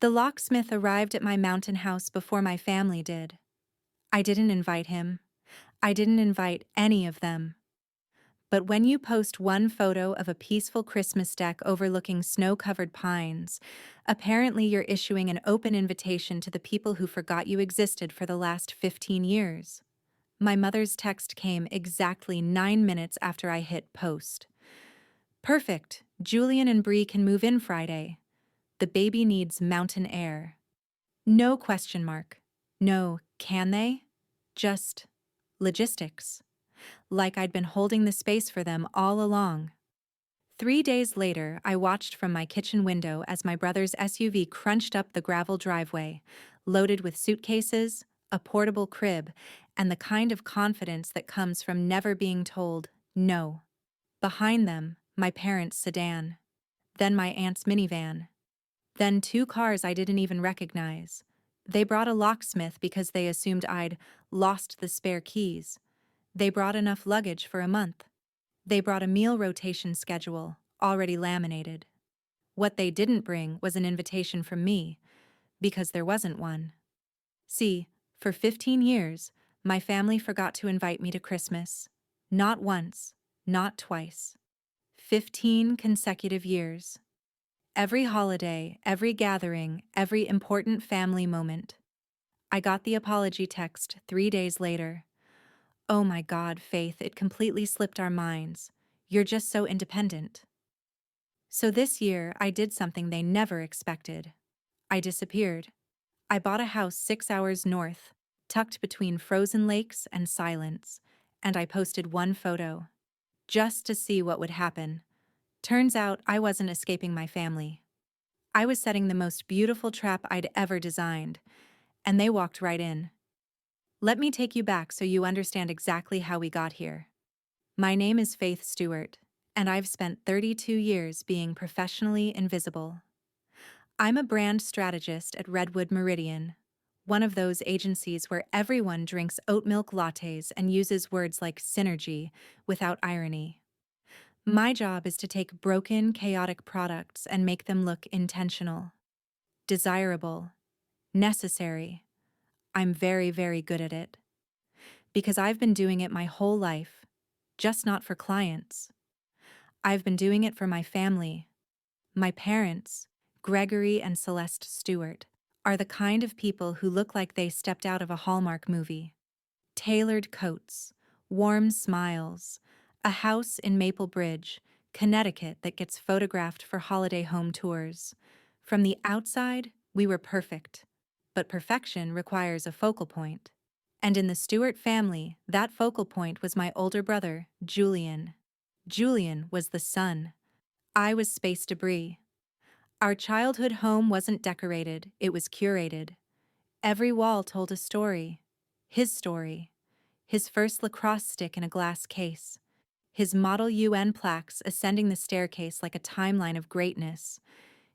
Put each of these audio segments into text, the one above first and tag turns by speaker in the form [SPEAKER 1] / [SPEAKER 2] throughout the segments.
[SPEAKER 1] The locksmith arrived at my mountain house before my family did. I didn't invite him. I didn't invite any of them. But when you post one photo of a peaceful Christmas deck overlooking snow-covered pines, apparently you're issuing an open invitation to the people who forgot you existed for the last 15 years. My mother's text came exactly 9 minutes after I hit post. Perfect. Julian and Bree can move in Friday. The baby needs mountain air. No question mark. No, can they? Just logistics. Like I'd been holding the space for them all along. 3 days later, I watched from my kitchen window as my brother's SUV crunched up the gravel driveway, loaded with suitcases, a portable crib, and the kind of confidence that comes from never being told no. Behind them, my parents' sedan. Then my aunt's minivan. Then two cars I didn't even recognize. They brought a locksmith because they assumed I'd lost the spare keys. They brought enough luggage for a month. They brought a meal rotation schedule, already laminated. What they didn't bring was an invitation from me, because there wasn't one. See, for 15 years, my family forgot to invite me to Christmas. Not once, not twice. 15 consecutive years. Every holiday, every gathering, every important family moment. I got the apology text 3 days later. Oh my God, Faith, it completely slipped our minds. You're just so independent. So this year, I did something they never expected. I disappeared. I bought a house 6 hours north, tucked between frozen lakes and silence, and I posted one photo. Just to see what would happen. Turns out I wasn't escaping my family. I was setting the most beautiful trap I'd ever designed, and they walked right in. Let me take you back so you understand exactly how we got here. My name is Faith Stewart, and I've spent 32 years being professionally invisible. I'm a brand strategist at Redwood Meridian, one of those agencies where everyone drinks oat milk lattes and uses words like synergy without irony. My job is to take broken, chaotic products and make them look intentional, desirable, necessary. I'm very, very good at it. Because I've been doing it my whole life, just not for clients. I've been doing it for my family. My parents, Gregory and Celeste Stewart, are the kind of people who look like they stepped out of a Hallmark movie. Tailored coats, warm smiles, a house in Maple Bridge, Connecticut that gets photographed for holiday home tours. From the outside, we were perfect, but perfection requires a focal point. And in the Stewart family, that focal point was my older brother, Julian. Julian was the sun. I was space debris. Our childhood home wasn't decorated, it was curated. Every wall told a story. His story. His first lacrosse stick in a glass case. His Model UN plaques ascending the staircase like a timeline of greatness.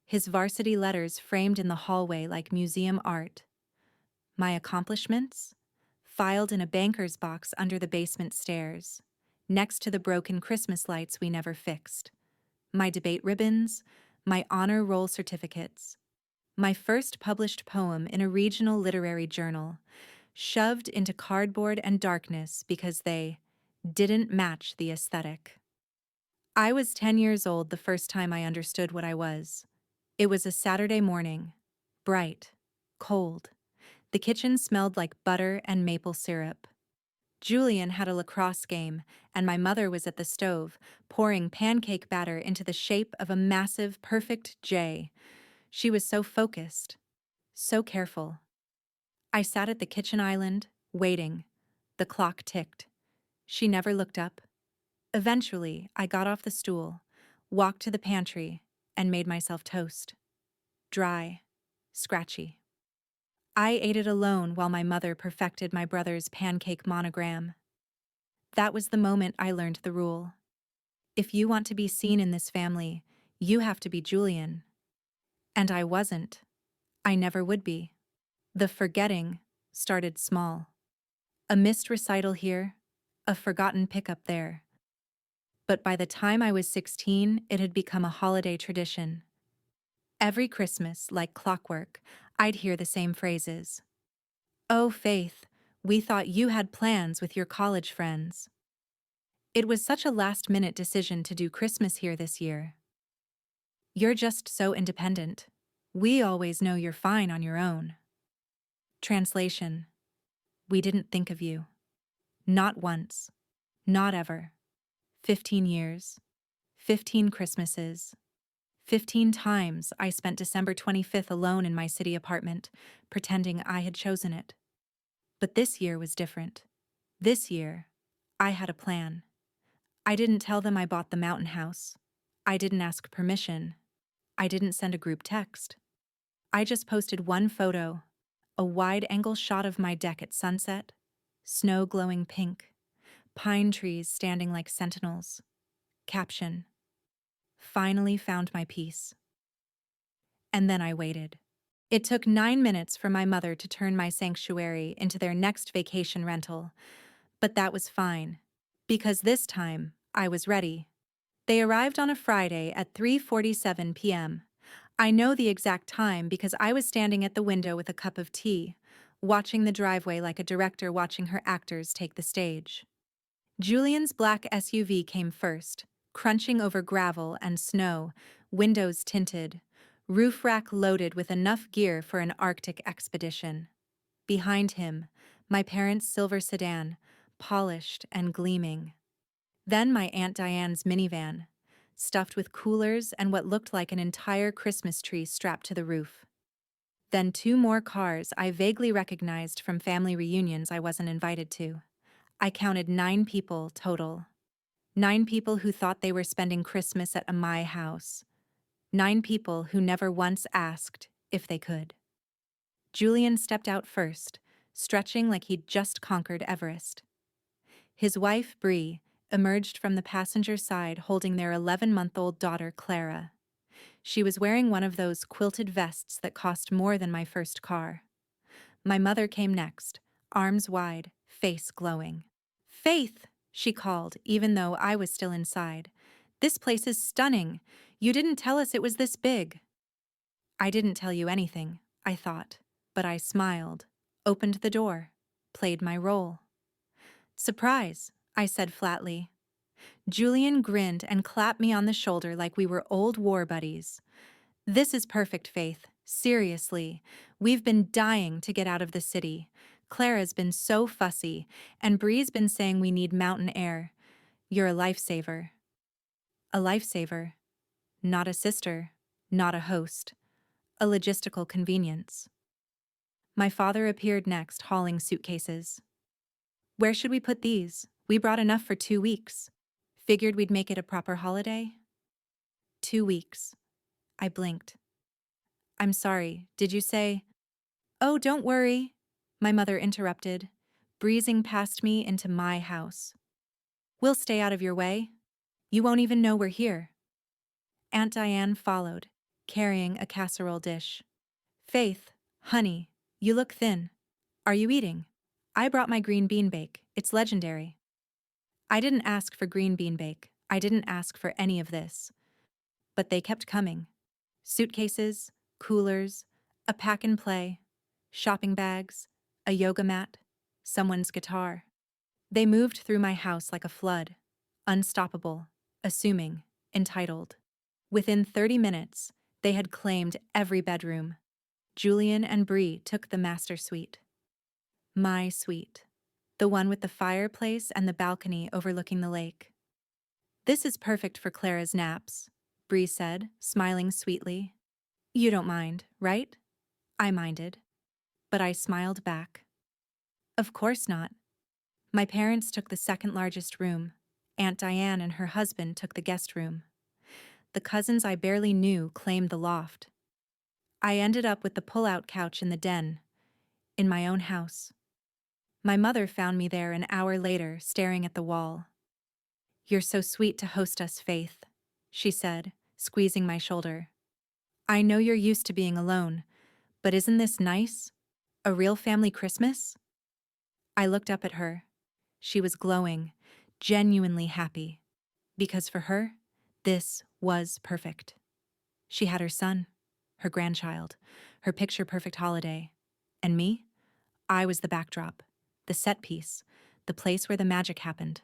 [SPEAKER 1] His varsity letters framed in the hallway like museum art. My accomplishments? Filed in a banker's box under the basement stairs, next to the broken Christmas lights we never fixed. My debate ribbons, my honor roll certificates. My first published poem in a regional literary journal, shoved into cardboard and darkness because they didn't match the aesthetic. I was 10 years old the first time I understood what I was. It was a Saturday morning, bright, cold. The kitchen smelled like butter and maple syrup. Julian had a lacrosse game, and my mother was at the stove, pouring pancake batter into the shape of a massive, perfect J. She was so focused, so careful. I sat at the kitchen island, waiting. The clock ticked. She never looked up. Eventually, I got off the stool, walked to the pantry, and made myself toast. Dry, scratchy. I ate it alone while my mother perfected my brother's pancake monogram. That was the moment I learned the rule. If you want to be seen in this family, you have to be Julian. And I wasn't. I never would be. The forgetting started small. A missed recital here, a forgotten pickup there. But by the time I was 16, it had become a holiday tradition. Every Christmas, like clockwork, I'd hear the same phrases. "Oh, Faith, we thought you had plans with your college friends." It was such a last-minute decision to do Christmas here this year. "You're just so independent. We always know you're fine on your own." Translation: we didn't think of you. Not once. Not ever. 15 years. 15 Christmases. 15 times I spent December 25th alone in my city apartment, pretending I had chosen it. But this year was different. This year, I had a plan. I didn't tell them I bought the mountain house. I didn't ask permission. I didn't send a group text. I just posted one photo, a wide-angle shot of my deck at sunset, snow glowing pink, pine trees standing like sentinels. Caption: finally found my peace. And then I waited. It took 9 minutes for my mother to turn my sanctuary into their next vacation rental, but that was fine, because this time I was ready. They arrived on a Friday at 3:47 p.m. I know the exact time because I was standing at the window with a cup of tea, watching the driveway like a director watching her actors take the stage. Julian's black SUV came first, crunching over gravel and snow, windows tinted, roof rack loaded with enough gear for an Arctic expedition. Behind him, my parents' silver sedan, polished and gleaming. Then my Aunt Diane's minivan, stuffed with coolers and what looked like an entire Christmas tree strapped to the roof. Then 2 more cars I vaguely recognized from family reunions I wasn't invited to. I counted 9 people total. 9 people who thought they were spending Christmas at my house. 9 people who never once asked if they could. Julian stepped out first, stretching like he'd just conquered Everest. His wife, Bree, emerged from the passenger side holding their 11-month-old daughter, Clara. She was wearing one of those quilted vests that cost more than my first car. My mother came next, arms wide, face glowing. "Faith," she called, even though I was still inside. "This place is stunning. You didn't tell us it was this big." I didn't tell you anything, I thought, but I smiled, opened the door, played my role. "Surprise," I said flatly. Julian grinned and clapped me on the shoulder like we were old war buddies. "This is perfect, Faith. Seriously. We've been dying to get out of the city. Clara's been so fussy, and Bree's been saying we need mountain air. You're a lifesaver." A lifesaver. Not a sister. Not a host. A logistical convenience. My father appeared next, hauling suitcases. "Where should we put these? We brought enough for 2 weeks. Figured we'd make it a proper holiday." 2 weeks. I blinked. "I'm sorry, did you say—" "Oh, don't worry," my mother interrupted, breezing past me into my house. "We'll stay out of your way. You won't even know we're here." Aunt Diane followed, carrying a casserole dish. "Faith, honey, you look thin. Are you eating? I brought my green bean bake. It's legendary." I didn't ask for green bean bake. I didn't ask for any of this. But they kept coming. Suitcases, coolers, a pack and play, shopping bags, a yoga mat, someone's guitar. They moved through my house like a flood, unstoppable, assuming, entitled. Within 30 minutes, they had claimed every bedroom. Julian and Bree took the master suite. My suite. The one with the fireplace and the balcony overlooking the lake. "This is perfect for Clara's naps," Bree said, smiling sweetly. "You don't mind, right?" I minded, but I smiled back. Of course not. My parents took the second largest room. Aunt Diane and her husband took the guest room. The cousins I barely knew claimed the loft. I ended up with the pull-out couch in the den, in my own house. My mother found me there an hour later, staring at the wall. "You're so sweet to host us, Faith," she said, squeezing my shoulder. "I know you're used to being alone, but isn't this nice? A real family Christmas?" I looked up at her. She was glowing, genuinely happy. Because for her, this was perfect. She had her son. her grandchild, her picture-perfect holiday. And me? I was the backdrop, the set piece, the place where the magic happened.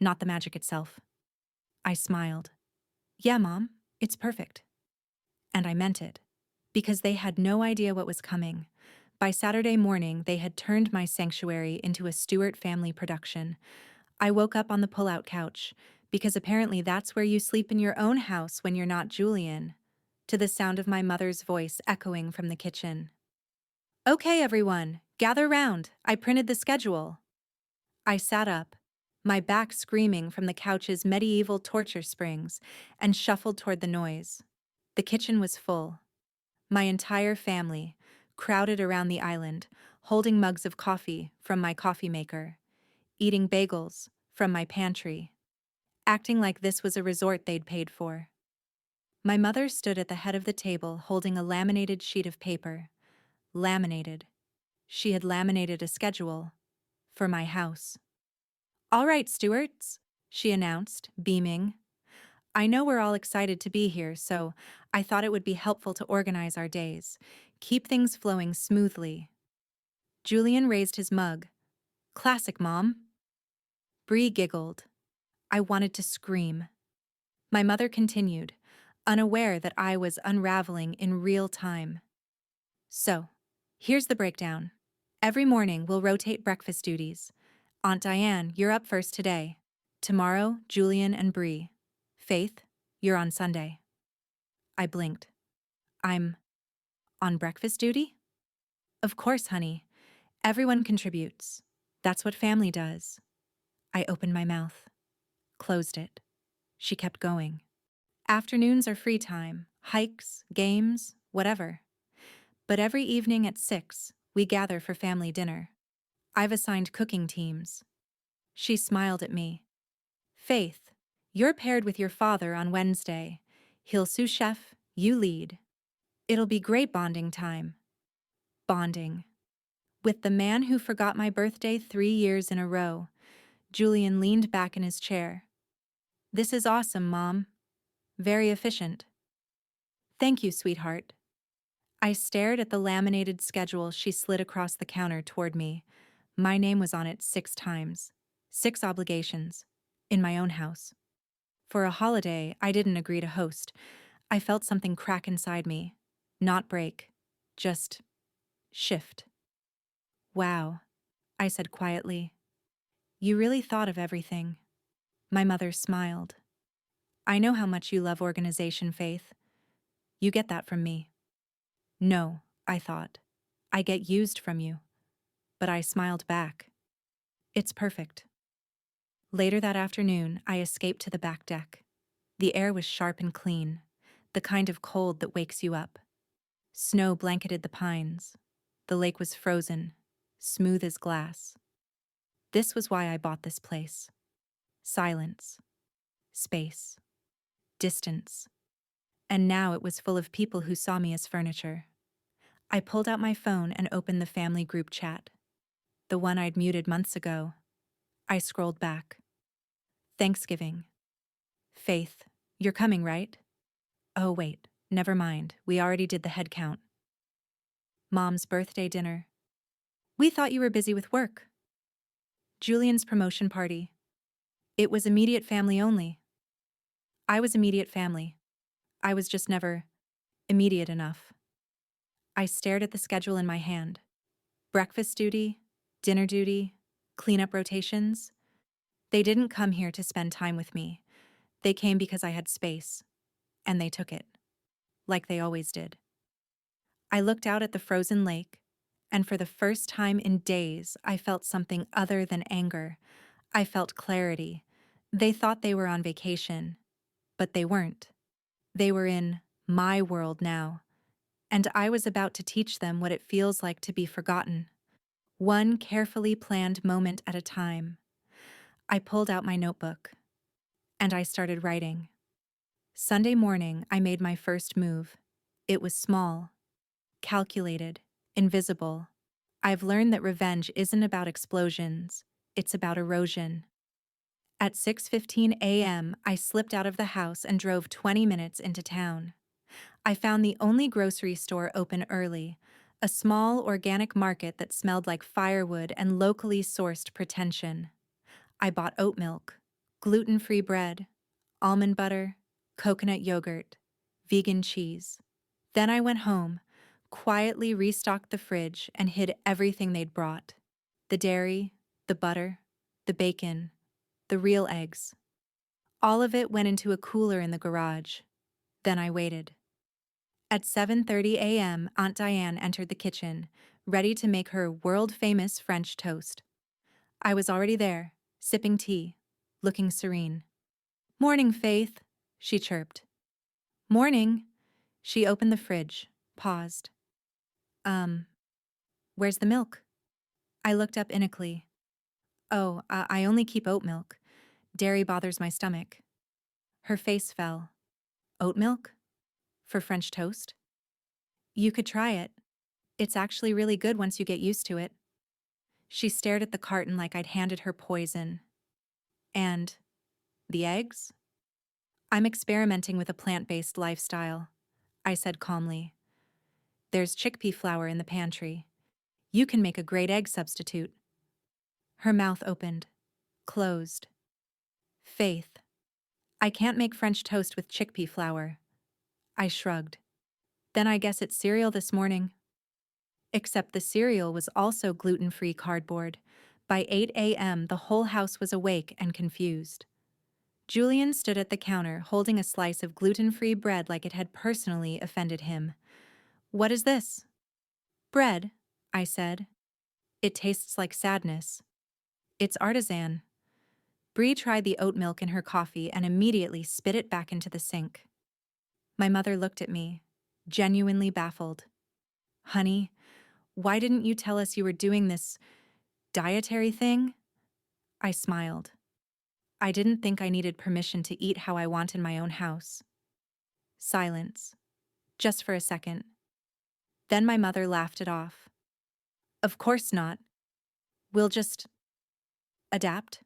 [SPEAKER 1] Not the magic itself. I smiled. Yeah, Mom, it's perfect. And I meant it. Because they had no idea what was coming. By Saturday morning, they had turned my sanctuary into a Stewart family production. I woke up on the pull-out couch, because apparently that's where you sleep in your own house when you're not Julian, to the sound of my mother's voice echoing from the kitchen. Okay, everyone, gather round. I printed the schedule. I sat up, my back screaming from the couch's medieval torture springs, and shuffled toward the noise. The kitchen was full. My entire family, crowded around the island, holding mugs of coffee from my coffee maker, eating bagels from my pantry, acting like this was a resort they'd paid for. My mother stood at the head of the table holding a laminated sheet of paper. Laminated. She had laminated a schedule for my house. All right, Stewarts, she announced, beaming. I know we're all excited to be here, so I thought it would be helpful to organize our days, keep things flowing smoothly. Julian raised his mug. Classic, Mom. Bree giggled. I wanted to scream. My mother continued, unaware that I was unraveling in real time. So, here's the breakdown. Every morning we'll rotate breakfast duties. Aunt Diane, you're up first today. Tomorrow, Julian and Bree. Faith, you're on Sunday. I blinked. I'm on breakfast duty? Of course, honey. Everyone contributes. That's what family does. I opened my mouth, closed it. She kept going. Afternoons are free time, hikes, games, whatever. But every evening at 6, we gather for family dinner. I've assigned cooking teams. She smiled at me. Faith, you're paired with your father on Wednesday. He'll sous chef, you lead. It'll be great bonding time. Bonding. With the man who forgot my birthday 3 years in a row. Julian leaned back in his chair. This is awesome, Mom. Very efficient. Thank you, sweetheart. I stared at the laminated schedule she slid across the counter toward me. My name was on it 6 times. 6 obligations. In my own house. For a holiday I didn't agree to host. I felt something crack inside me. Not break. Just shift. Wow, I said quietly. You really thought of everything. My mother smiled. I know how much you love organization, Faith. You get that from me. No, I thought. I get used from you. But I smiled back. It's perfect. Later that afternoon, I escaped to the back deck. The air was sharp and clean, the kind of cold that wakes you up. Snow blanketed the pines. The lake was frozen, smooth as glass. This was why I bought this place. Silence. Space. Distance. And now it was full of people who saw me as furniture. I pulled out my phone and opened the family group chat. The one I'd muted months ago. I scrolled back. Thanksgiving. Faith, you're coming, right? Oh, wait, never mind. We already did the head count. Mom's birthday dinner. We thought you were busy with work. Julian's promotion party. It was immediate family only. I was immediate family. I was just never immediate enough. I stared at the schedule in my hand. Breakfast duty, dinner duty, cleanup rotations. They didn't come here to spend time with me. They came because I had space. And they took it. Like they always did. I looked out at the frozen lake, and for the first time in days, I felt something other than anger. I felt clarity. They thought they were on vacation, but they weren't. They were in my world now, and I was about to teach them what it feels like to be forgotten. One carefully planned moment at a time. I pulled out my notebook, and I started writing. Sunday morning, I made my first move. It was small, calculated, invisible. I've learned that revenge isn't about explosions, it's about erosion. At 6:15 a.m., I slipped out of the house and drove 20 minutes into town. I found the only grocery store open early, a small organic market that smelled like firewood and locally sourced pretension. I bought oat milk, gluten-free bread, almond butter, coconut yogurt, vegan cheese. Then I went home, quietly restocked the fridge, and hid everything they'd brought. The dairy, the butter, the bacon, the real eggs. All of it went into a cooler in the garage. Then I waited. At 7:30 a.m., Aunt Diane entered the kitchen, ready to make her world-famous French toast. I was already there, sipping tea, looking serene. "Morning, Faith," she chirped. "Morning." She opened the fridge, paused. Um, where's the milk?" I looked up innocently. "Oh, I only keep oat milk. Dairy bothers my stomach." Her face fell. "Oat milk? For French toast?" "You could try it. It's actually really good once you get used to it." She stared at the carton like I'd handed her poison. "And the eggs?" "I'm experimenting with a plant-based lifestyle," I said calmly. "There's chickpea flour in the pantry. You can make a great egg substitute." Her mouth opened, closed. "Faith, I can't make French toast with chickpea flour." I shrugged. "Then I guess it's cereal this morning." Except the cereal was also gluten-free cardboard. By 8 a.m., the whole house was awake and confused. Julian stood at the counter holding a slice of gluten-free bread like it had personally offended him. "What is this?" "Bread," I said. "It tastes like sadness." "It's artisan." Bree tried the oat milk in her coffee and immediately spit it back into the sink. My mother looked at me, genuinely baffled. "Honey, why didn't you tell us you were doing this dietary thing?" I smiled. I didn't think I needed permission to eat how I want in my own house. Silence. Just for a second. Then my mother laughed it off. "Of course not. We'll just adapt."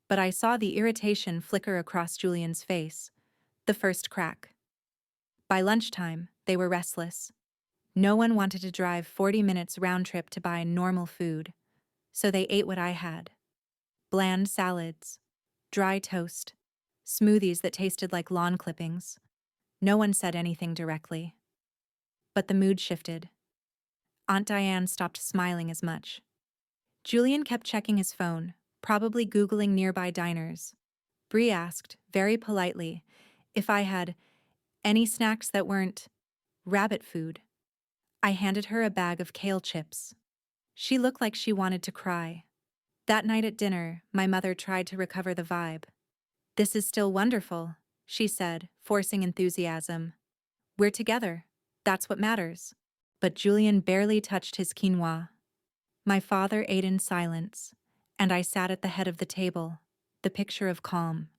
[SPEAKER 1] But I saw the irritation flicker across Julian's face. The first crack. By lunchtime, they were restless. No one wanted to drive 40 minutes round trip to buy normal food, so they ate what I had. Bland salads, dry toast, smoothies that tasted like lawn clippings. No one said anything directly. But the mood shifted. Aunt Diane stopped smiling as much. Julian kept checking his phone, probably Googling nearby diners. Bree asked, very politely, if I had any snacks that weren't rabbit food. I handed her a bag of kale chips. She looked like she wanted to cry. That night at dinner, my mother tried to recover the vibe. "This is still wonderful," she said, forcing enthusiasm. "We're together. That's what matters." But Julian barely touched his quinoa. My father ate in silence, and I sat at the head of the table, the picture of calm.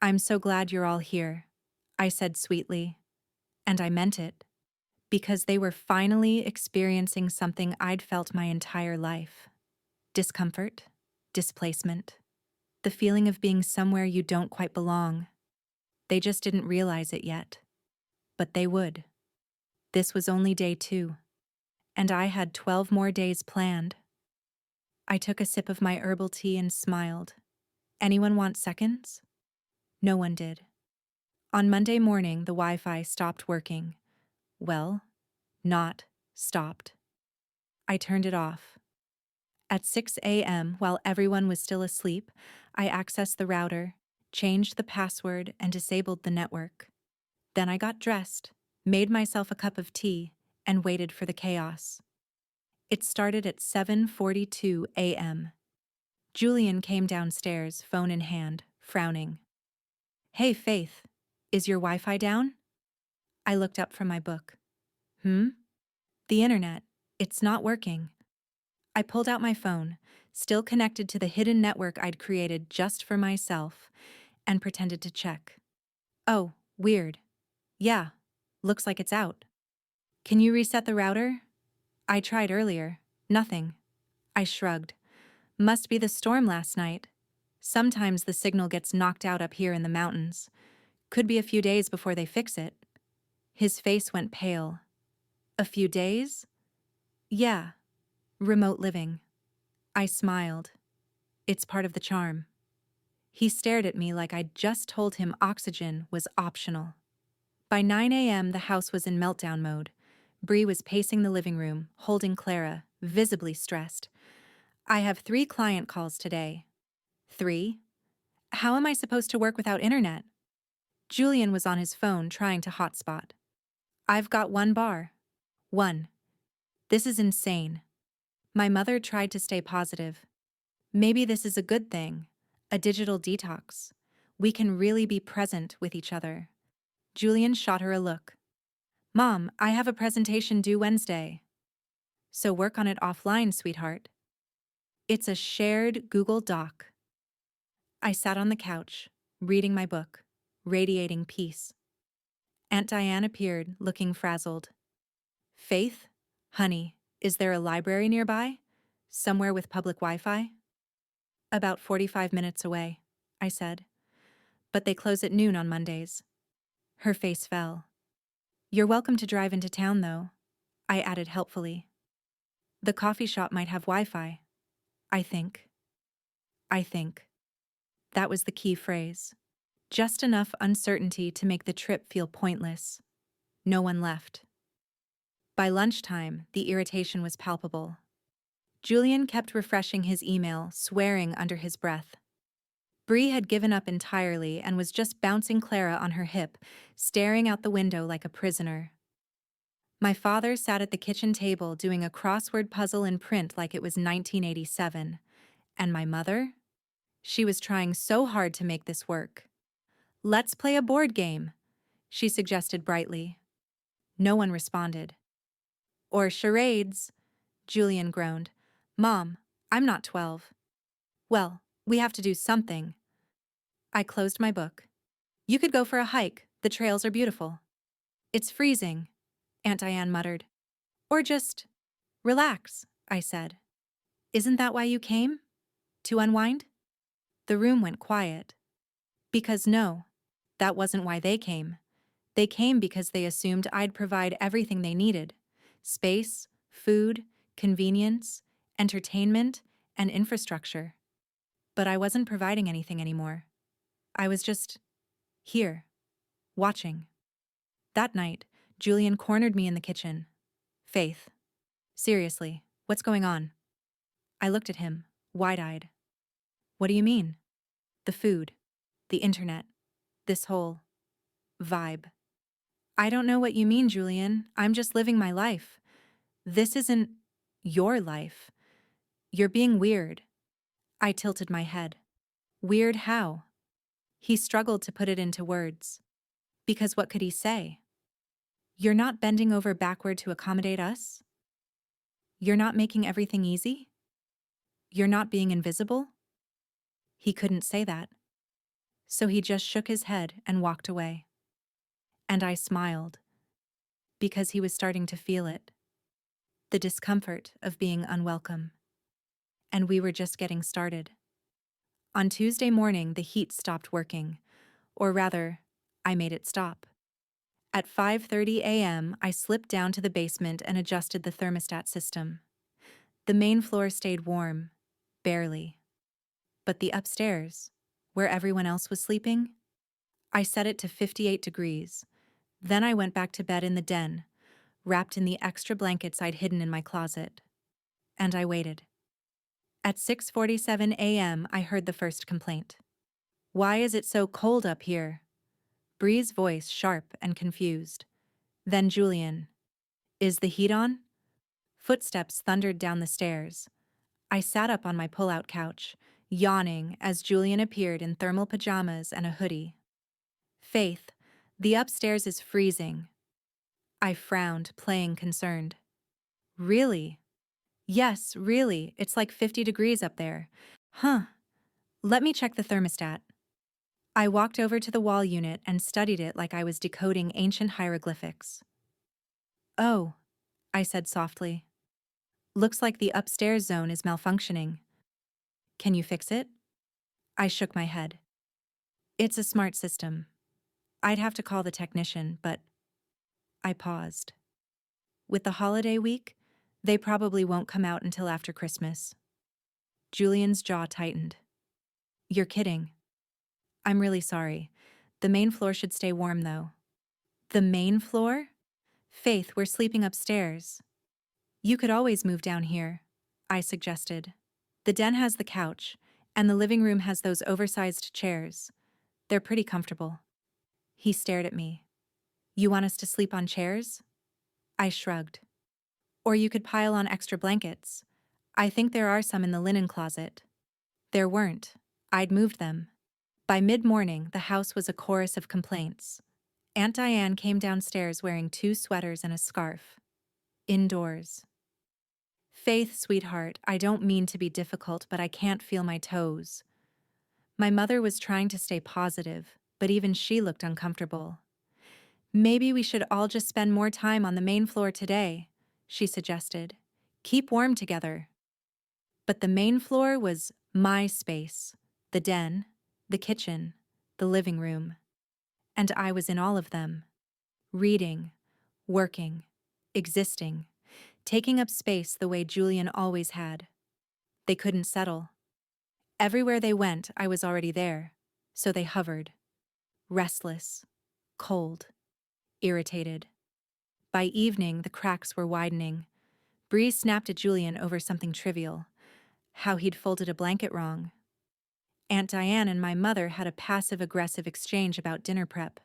[SPEAKER 1] "I'm so glad you're all here," I said sweetly. And I meant it. Because they were finally experiencing something I'd felt my entire life. Discomfort, displacement, the feeling of being somewhere you don't quite belong. They just didn't realize it yet. But they would. This was only day 2. And I had 12 more days planned. I took a sip of my herbal tea and smiled. Anyone want seconds? No one did. On Monday morning, the Wi-Fi stopped working. Well, not stopped. I turned it off. At 6 a.m., while everyone was still asleep, I accessed the router, changed the password, and disabled the network. Then I got dressed, made myself a cup of tea, and waited for the chaos. It started at 7:42 a.m. Julian came downstairs, phone in hand, frowning. "Hey, Faith, is your Wi-Fi down?" I looked up from my book. "The internet. It's not working." I pulled out my phone, still connected to the hidden network I'd created just for myself, and pretended to check. "Oh, weird. Yeah, looks like it's out." "Can you reset the router?" "I tried earlier. Nothing." I shrugged. "Must be the storm last night. Sometimes the signal gets knocked out up here in the mountains. Could be a few days before they fix it." His face went pale. A few days? Yeah. Remote living. I smiled. It's part of the charm. He stared at me like I'd just told him oxygen was optional. By 9 a.m., the house was in meltdown mode. Bree was pacing the living room, holding Clara, visibly stressed. I have 3 client calls today. 3? How am I supposed to work without internet? Julian was on his phone trying to hotspot. I've got 1 bar. 1. This is insane. My mother tried to stay positive. Maybe this is a good thing. A digital detox. We can really be present with each other. Julian shot her a look. Mom, I have a presentation due Wednesday. So work on it offline, sweetheart. It's a shared Google Doc. I sat on the couch, reading my book, radiating peace. Aunt Diane appeared, looking frazzled. Faith? Honey, is there a library nearby? Somewhere with public Wi-Fi? About 45 minutes away, I said. But they close at noon on Mondays. Her face fell. You're welcome to drive into town, though, I added helpfully. The coffee shop might have Wi-Fi. I think. That was the key phrase. Just enough uncertainty to make the trip feel pointless. No one left. By lunchtime, the irritation was palpable. Julian kept refreshing his email, swearing under his breath. Bree had given up entirely and was just bouncing Clara on her hip, staring out the window like a prisoner. My father sat at the kitchen table doing a crossword puzzle in print like it was 1987. And my mother? She was trying so hard to make this work. Let's play a board game, she suggested brightly. No one responded. Or charades, Julian groaned. Mom, I'm not 12. Well, we have to do something. I closed my book. You could go for a hike. The trails are beautiful. It's freezing, Aunt Diane muttered. Or just relax, I said. Isn't that why you came? To unwind? The room went quiet. Because no, that wasn't why they came. They came because they assumed I'd provide everything they needed. Space, food, convenience, entertainment, and infrastructure. But I wasn't providing anything anymore. I was just here, watching. That night, Julian cornered me in the kitchen. Faith. Seriously, what's going on? I looked at him, wide-eyed. What do you mean? The food, the internet, this whole vibe. I don't know what you mean, Julian. I'm just living my life. This isn't your life. You're being weird. I tilted my head. Weird how? He struggled to put it into words. Because what could he say? You're not bending over backward to accommodate us? You're not making everything easy? You're not being invisible? He couldn't say that. So he just shook his head and walked away. And I smiled. Because he was starting to feel it. The discomfort of being unwelcome. And we were just getting started. On Tuesday morning, the heat stopped working. Or rather, I made it stop. At 5:30 a.m., I slipped down to the basement and adjusted the thermostat system. The main floor stayed warm, barely. But the upstairs, where everyone else was sleeping, I set it to 58 degrees. Then I went back to bed in the den, wrapped in the extra blankets I'd hidden in my closet. And I waited. At 6:47 a.m., I heard the first complaint. Why is it so cold up here? Bree's voice sharp and confused. Then Julian. Is the heat on? Footsteps thundered down the stairs. I sat up on my pull-out couch, yawning as Julian appeared in thermal pajamas and a hoodie. Faith, the upstairs is freezing. I frowned, playing concerned. Really? Yes, really, it's like 50 degrees up there. Huh. Let me check the thermostat. I walked over to the wall unit and studied it like I was decoding ancient hieroglyphics. Oh, I said softly. Looks like the upstairs zone is malfunctioning. Can you fix it? I shook my head. It's a smart system. I'd have to call the technician, but I paused. With the holiday week, they probably won't come out until after Christmas. Julian's jaw tightened. You're kidding. I'm really sorry. The main floor should stay warm, though. The main floor? Faith, we're sleeping upstairs. You could always move down here, I suggested. The den has the couch, and the living room has those oversized chairs. They're pretty comfortable. He stared at me. You want us to sleep on chairs? I shrugged. Or you could pile on extra blankets. I think there are some in the linen closet. There weren't. I'd moved them. By mid-morning, the house was a chorus of complaints. Aunt Diane came downstairs wearing 2 sweaters and a scarf. Indoors. Faith, sweetheart, I don't mean to be difficult, but I can't feel my toes. My mother was trying to stay positive, but even she looked uncomfortable. Maybe we should all just spend more time on the main floor today, she suggested. Keep warm together. But the main floor was my space, the den, the kitchen, the living room. And I was in all of them. Reading, working, existing, taking up space the way Julian always had. They couldn't settle. Everywhere they went, I was already there, so they hovered. Restless, cold, irritated. By evening, the cracks were widening. Bree snapped at Julian over something trivial, how he'd folded a blanket wrong. Aunt Diane and my mother had a passive-aggressive exchange about dinner prep.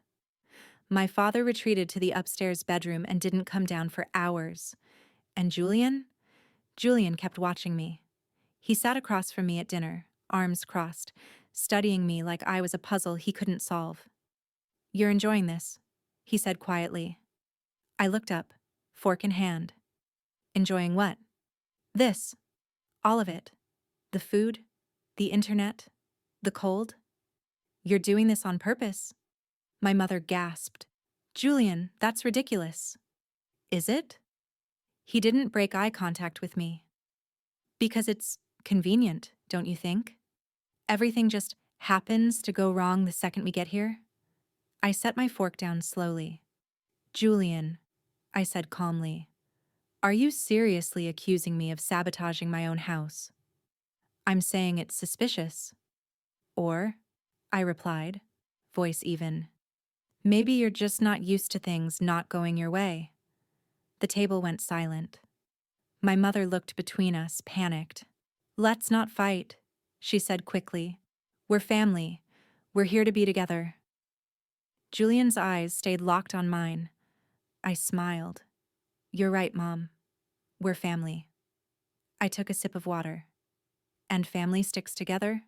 [SPEAKER 1] My father retreated to the upstairs bedroom and didn't come down for hours. And Julian? Julian kept watching me. He sat across from me at dinner, arms crossed, studying me like I was a puzzle he couldn't solve. You're enjoying this, he said quietly. I looked up, fork in hand. Enjoying what? This. All of it. The food, the internet, the cold. You're doing this on purpose. My mother gasped. Julian, that's ridiculous. Is it? He didn't break eye contact with me. Because it's convenient, don't you think? Everything just happens to go wrong the second we get here. I set my fork down slowly. Julian, I said calmly, are you seriously accusing me of sabotaging my own house? I'm saying it's suspicious. Or, I replied, voice even, maybe you're just not used to things not going your way. The table went silent. My mother looked between us, panicked. Let's not fight, she said quickly. We're family. We're here to be together. Julian's eyes stayed locked on mine. I smiled. You're right, Mom. We're family. I took a sip of water. And family sticks together?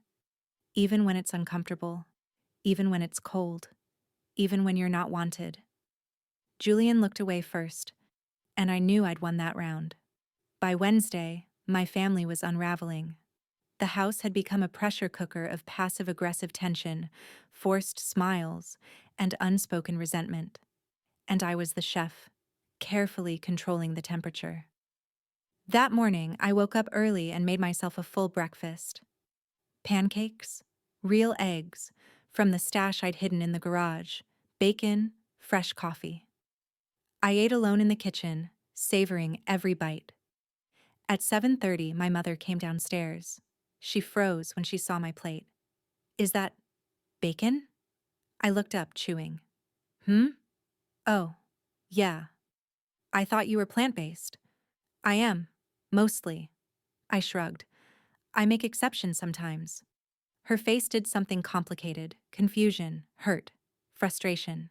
[SPEAKER 1] Even when it's uncomfortable. Even when it's cold. Even when you're not wanted. Julian looked away first, and I knew I'd won that round. By Wednesday, my family was unraveling. The house had become a pressure cooker of passive-aggressive tension, forced smiles, and unspoken resentment. And I was the chef, carefully controlling the temperature. That morning, I woke up early and made myself a full breakfast. Pancakes, real eggs, from the stash I'd hidden in the garage, bacon, fresh coffee. I ate alone in the kitchen, savoring every bite. At 7:30, my mother came downstairs. She froze when she saw my plate. Is that bacon? I looked up, chewing. Oh, yeah. I thought you were plant-based. I am, mostly. I shrugged. I make exceptions sometimes. Her face did something complicated, confusion, hurt, frustration.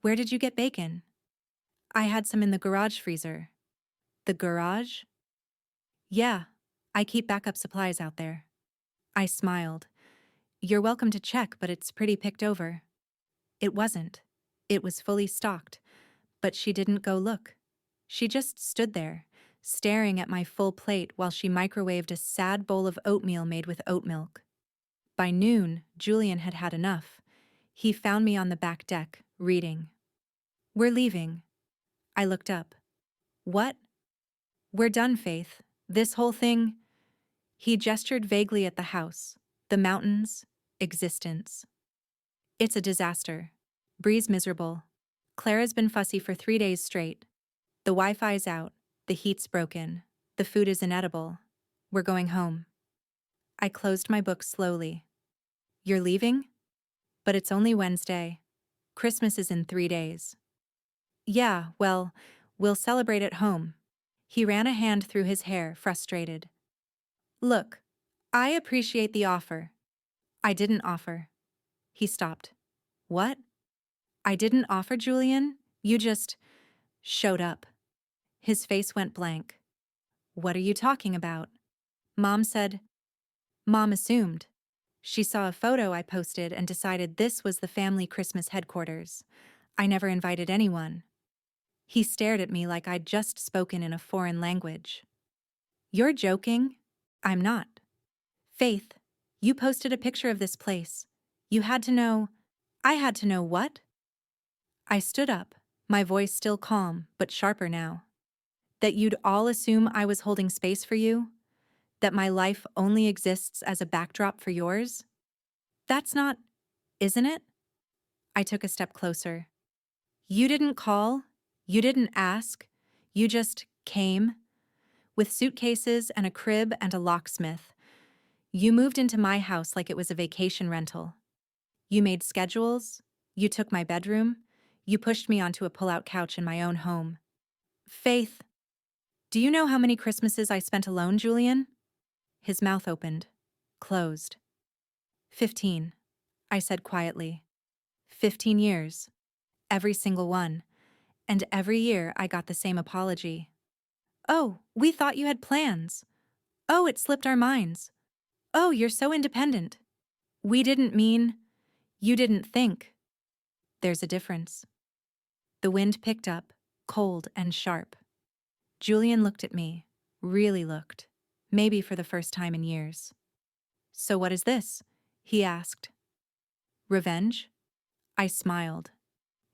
[SPEAKER 1] Where did you get bacon? I had some in the garage freezer. The garage? Yeah, I keep backup supplies out there. I smiled. You're welcome to check, but it's pretty picked over. It wasn't. It was fully stocked. But she didn't go look. She just stood there, staring at my full plate while she microwaved a sad bowl of oatmeal made with oat milk. By noon, Julian had had enough. He found me on the back deck, reading. We're leaving. I looked up. What? We're done, Faith. This whole thing. He gestured vaguely at the house, the mountains, existence. It's a disaster. Bree's miserable. Clara's been fussy for 3 days straight. The Wi-Fi's out, the heat's broken, the food is inedible. We're going home. I closed my book slowly. You're leaving? But it's only Wednesday. Christmas is in 3 days. Yeah, well, we'll celebrate at home. He ran a hand through his hair, frustrated. Look, I appreciate the offer. I didn't offer. He stopped. What? I didn't offer, Julian. You just showed up. His face went blank. What are you talking about? Mom said. Mom assumed. She saw a photo I posted and decided this was the family Christmas headquarters. I never invited anyone. He stared at me like I'd just spoken in a foreign language. You're joking? I'm not. Faith, you posted a picture of this place. You had to know. I had to know what? I stood up, my voice still calm, but sharper now. That you'd all assume I was holding space for you? That my life only exists as a backdrop for yours? That's not, isn't it? I took a step closer. You didn't call. You didn't ask. You just came. With suitcases and a crib and a locksmith. You moved into my house like it was a vacation rental. You made schedules. You took my bedroom. You pushed me onto a pull-out couch in my own home. Faith, do you know how many Christmases I spent alone, Julian? His mouth opened, closed. 15, I said quietly. 15 years. Every single one. And every year I got the same apology. Oh, we thought you had plans. Oh, it slipped our minds. Oh, you're so independent. We didn't mean. You didn't think. There's a difference. The wind picked up, cold and sharp. Julian looked at me, really looked, maybe for the first time in years. So what is this? He asked. Revenge? I smiled.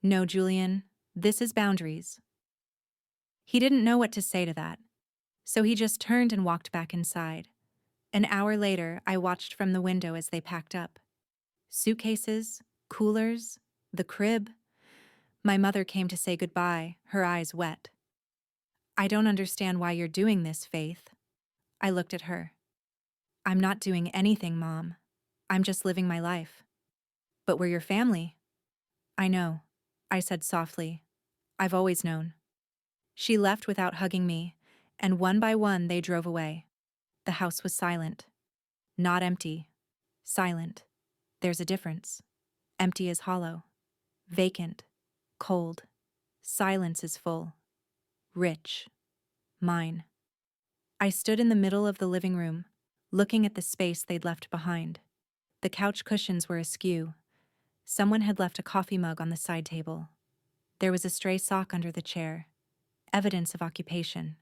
[SPEAKER 1] No, Julian, this is boundaries. He didn't know what to say to that, so he just turned and walked back inside. An hour later, I watched from the window as they packed up. Suitcases, coolers, the crib. My mother came to say goodbye, her eyes wet. I don't understand why you're doing this, Faith. I looked at her. I'm not doing anything, Mom. I'm just living my life. But we're your family. I know, I said softly. I've always known. She left without hugging me, and one by one they drove away. The house was silent. Not empty. Silent. There's a difference. Empty is hollow. Vacant. Cold. Silence is full. Rich. Mine. I stood in the middle of the living room, looking at the space they'd left behind. The couch cushions were askew. Someone had left a coffee mug on the side table. There was a stray sock under the chair, evidence of occupation.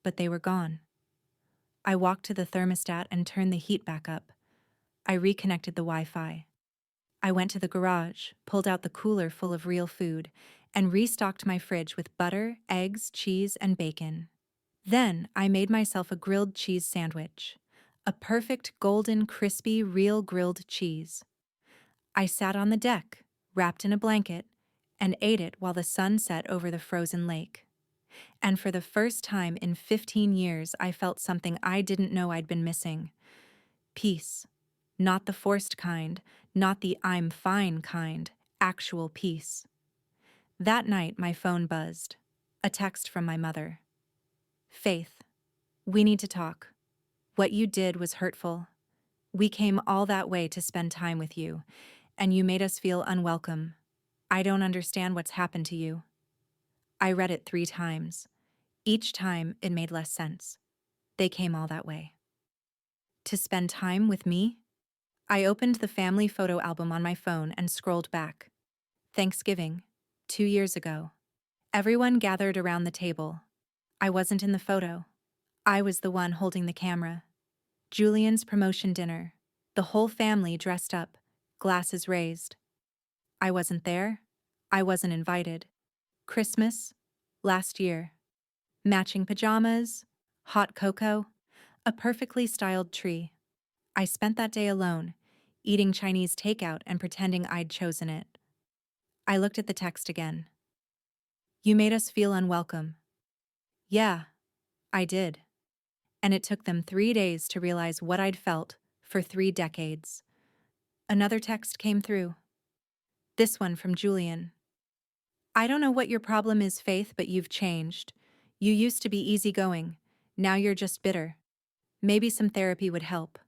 [SPEAKER 1] But they were gone. I walked to the thermostat and turned the heat back up. I reconnected the Wi-Fi. I went to the garage, pulled out the cooler full of real food, and restocked my fridge with butter, eggs, cheese, and bacon. Then I made myself a grilled cheese sandwich. A perfect, golden, crispy, real grilled cheese. I sat on the deck, wrapped in a blanket, and ate it while the sun set over the frozen lake. And for the first time in 15 years, I felt something I didn't know I'd been missing. Peace. Not the forced kind, not the I'm fine kind, actual peace. That night, my phone buzzed. A text from my mother. Faith, we need to talk. What you did was hurtful. We came all that way to spend time with you, and you made us feel unwelcome. I don't understand what's happened to you. I read it 3 times. Each time, it made less sense. They came all that way. To spend time with me? I opened the family photo album on my phone and scrolled back. Thanksgiving, 2 years ago. Everyone gathered around the table. I wasn't in the photo. I was the one holding the camera. Julian's promotion dinner. The whole family dressed up, glasses raised. I wasn't there. I wasn't invited. Christmas, last year. Matching pajamas, hot cocoa, a perfectly styled tree. I spent that day alone, eating Chinese takeout and pretending I'd chosen it. I looked at the text again. You made us feel unwelcome. Yeah, I did. And it took them 3 days to realize what I'd felt for 3 decades. Another text came through. This one from Julian. I don't know what your problem is, Faith, but you've changed. You used to be easygoing. Now you're just bitter. Maybe some therapy would help.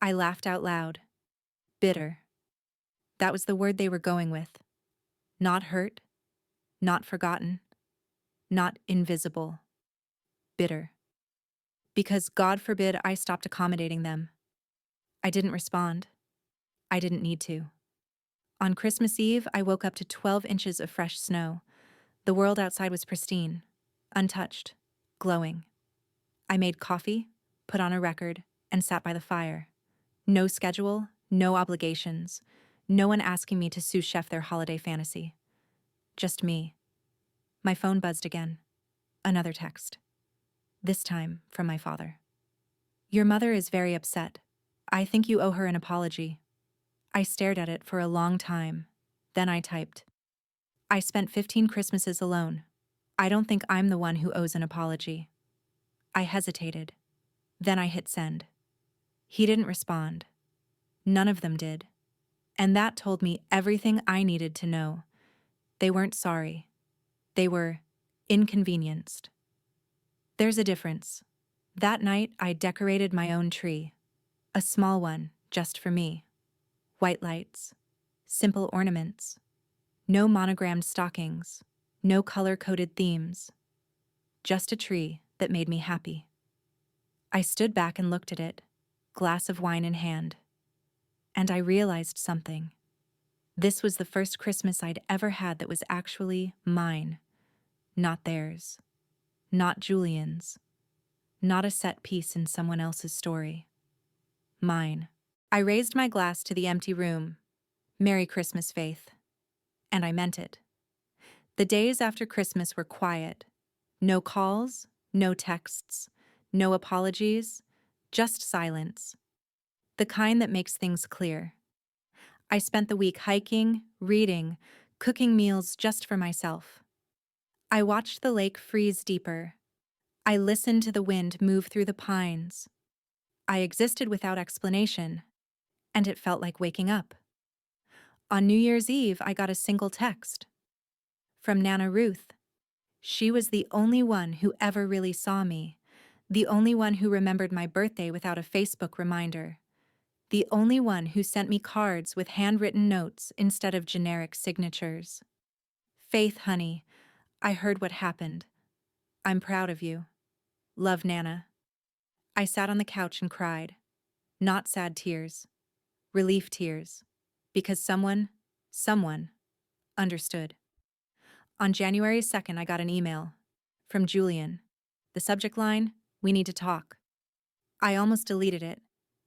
[SPEAKER 1] I laughed out loud. Bitter. That was the word they were going with. Not hurt, not forgotten, not invisible. Bitter. Because God forbid I stopped accommodating them. I didn't respond. I didn't need to. On Christmas Eve, I woke up to 12 inches of fresh snow. The world outside was pristine, untouched, glowing. I made coffee, put on a record, and sat by the fire. No schedule, no obligations, no one asking me to sous chef their holiday fantasy. Just me. My phone buzzed again. Another text. This time from my father. Your mother is very upset. I think you owe her an apology. I stared at it for a long time. Then I typed. I spent 15 Christmases alone. I don't think I'm the one who owes an apology. I hesitated. Then I hit send. He didn't respond. None of them did. And that told me everything I needed to know. They weren't sorry. They were inconvenienced. There's a difference. That night, I decorated my own tree. A small one, just for me. White lights. Simple ornaments. No monogrammed stockings. No color-coded themes. Just a tree that made me happy. I stood back and looked at it, glass of wine in hand. And I realized something. This was the first Christmas I'd ever had that was actually mine, not theirs, not Julian's, not a set piece in someone else's story. Mine. I raised my glass to the empty room. Merry Christmas, Faith. And I meant it. The days after Christmas were quiet. No calls, no texts, no apologies, just silence. The kind that makes things clear. I spent the week hiking, reading, cooking meals just for myself. I watched the lake freeze deeper. I listened to the wind move through the pines. I existed without explanation, and it felt like waking up. On New Year's Eve, I got a single text. From Nana Ruth. She was the only one who ever really saw me, the only one who remembered my birthday without a Facebook reminder, the only one who sent me cards with handwritten notes instead of generic signatures. Faith, honey, I heard what happened. I'm proud of you. Love, Nana. I sat on the couch and cried. Not sad tears. Relief tears. Because someone understood. On January 2nd, I got an email. From Julian. The subject line, we need to talk. I almost deleted it,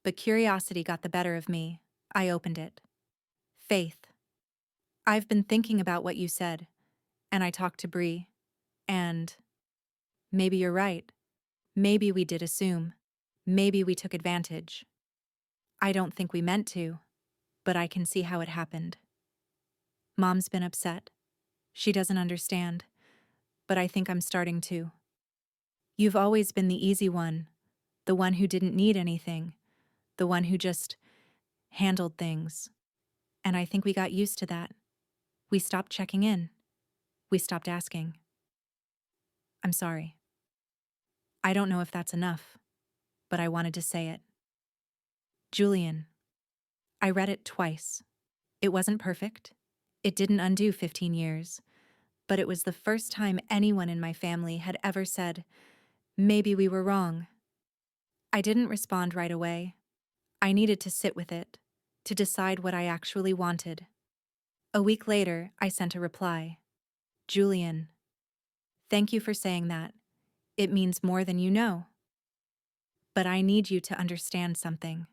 [SPEAKER 1] but curiosity got the better of me. I opened it. Faith. I've been thinking about what you said, and I talked to Bree, and maybe you're right. Maybe we did assume. Maybe we took advantage. I don't think we meant to, but I can see how it happened. Mom's been upset. She doesn't understand, but I think I'm starting to. You've always been the easy one, the one who didn't need anything, the one who just handled things. And I think we got used to that. We stopped checking in. We stopped asking. I'm sorry. I don't know if that's enough, but I wanted to say it. Julian. I read it twice. It wasn't perfect. It didn't undo 15 years. But it was the first time anyone in my family had ever said, maybe we were wrong. I didn't respond right away. I needed to sit with it, to decide what I actually wanted. A week later, I sent a reply. Julian. Thank you for saying that. It means more than you know. But I need you to understand something.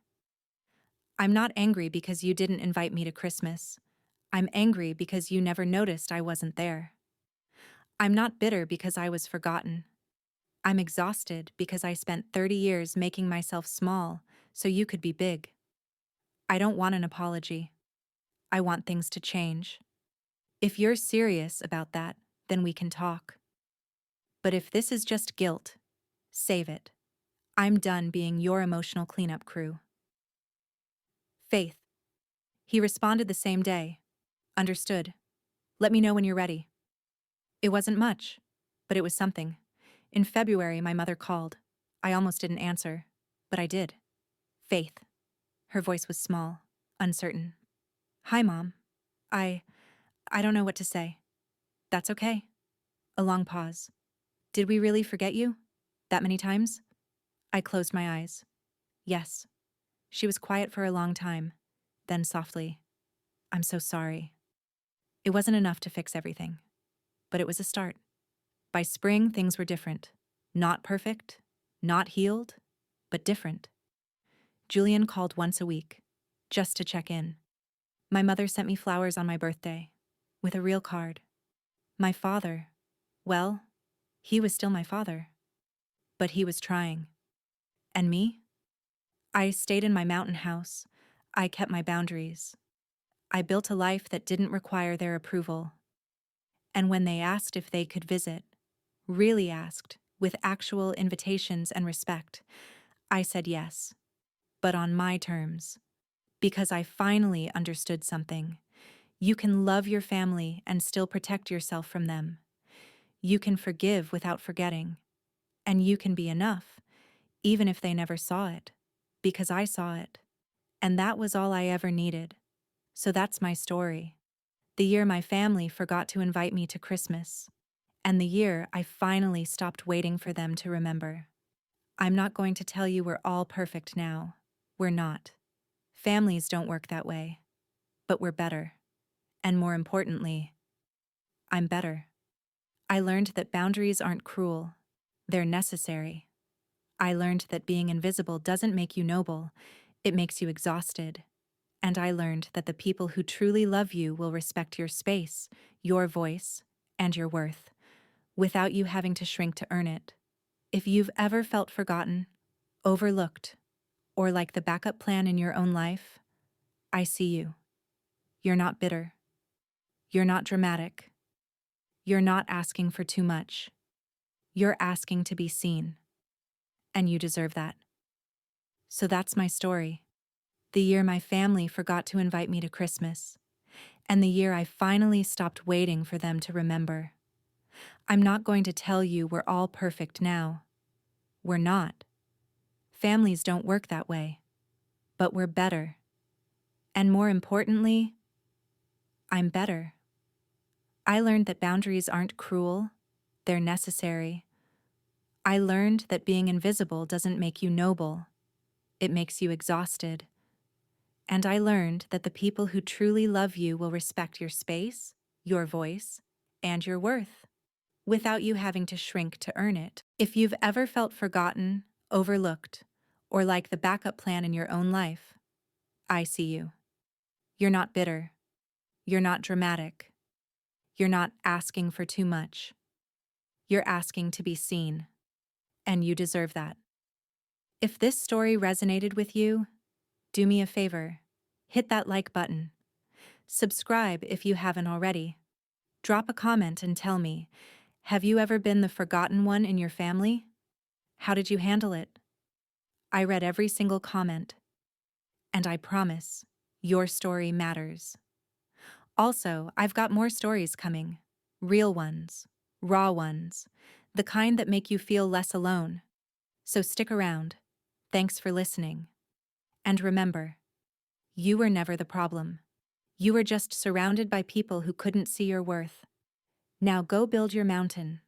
[SPEAKER 1] I'm not angry because you didn't invite me to Christmas. I'm angry because you never noticed I wasn't there. I'm not bitter because I was forgotten. I'm exhausted because I spent 30 years making myself small so you could be big. I don't want an apology. I want things to change. If you're serious about that, then we can talk. But if this is just guilt, save it. I'm done being your emotional cleanup crew. Faith. He responded the same day. Understood. Let me know when you're ready. It wasn't much, but it was something. In February, my mother called. I almost didn't answer, but I did. Faith. Her voice was small, uncertain. Hi, Mom. I don't know what to say. That's okay. A long pause. Did we really forget you? That many times? I closed my eyes. Yes. She was quiet for a long time. Then softly, I'm so sorry. It wasn't enough to fix everything, but it was a start. By spring, things were different. Not perfect, not healed, but different. Julian called once a week, just to check in. My mother sent me flowers on my birthday, with a real card. My father, well, he was still my father. But he was trying. And me? I stayed in my mountain house. I kept my boundaries. I built a life that didn't require their approval. And when they asked if they could visit, really asked, with actual invitations and respect, I said yes. But on my terms. Because I finally understood something. You can love your family and still protect yourself from them. You can forgive without forgetting. And you can be enough, even if they never saw it. Because I saw it. And that was all I ever needed. So that's my story. The year my family forgot to invite me to Christmas. And the year I finally stopped waiting for them to remember. I'm not going to tell you we're all perfect now. We're not. Families don't work that way. But we're better. And more importantly, I'm better. I learned that boundaries aren't cruel. They're necessary. I learned that being invisible doesn't make you noble. It makes you exhausted. And I learned that the people who truly love you will respect your space, your voice, and your worth, without you having to shrink to earn it. If you've ever felt forgotten, overlooked, or like the backup plan in your own life, I see you. You're not bitter. You're not dramatic. You're not asking for too much. You're asking to be seen. And you deserve that. So that's my story. The year my family forgot to invite me to Christmas. And the year I finally stopped waiting for them to remember. I'm not going to tell you we're all perfect now. We're not. Families don't work that way. But we're better. And more importantly, I'm better. I learned that boundaries aren't cruel, they're necessary. I learned that being invisible doesn't make you noble, it makes you exhausted. And I learned that the people who truly love you will respect your space, your voice, and your worth, without you having to shrink to earn it. If you've ever felt forgotten, overlooked, or like the backup plan in your own life, I see you. You're not bitter. You're not dramatic. You're not asking for too much. You're asking to be seen. And you deserve that. If this story resonated with you, do me a favor. Hit that like button. Subscribe if you haven't already. Drop a comment and tell me, have you ever been the forgotten one in your family? How did you handle it? I read every single comment. And I promise, your story matters. Also, I've got more stories coming. Real ones, raw ones, the kind that make you feel less alone. So stick around. Thanks for listening. And remember, you were never the problem. You were just surrounded by people who couldn't see your worth. Now go build your mountain.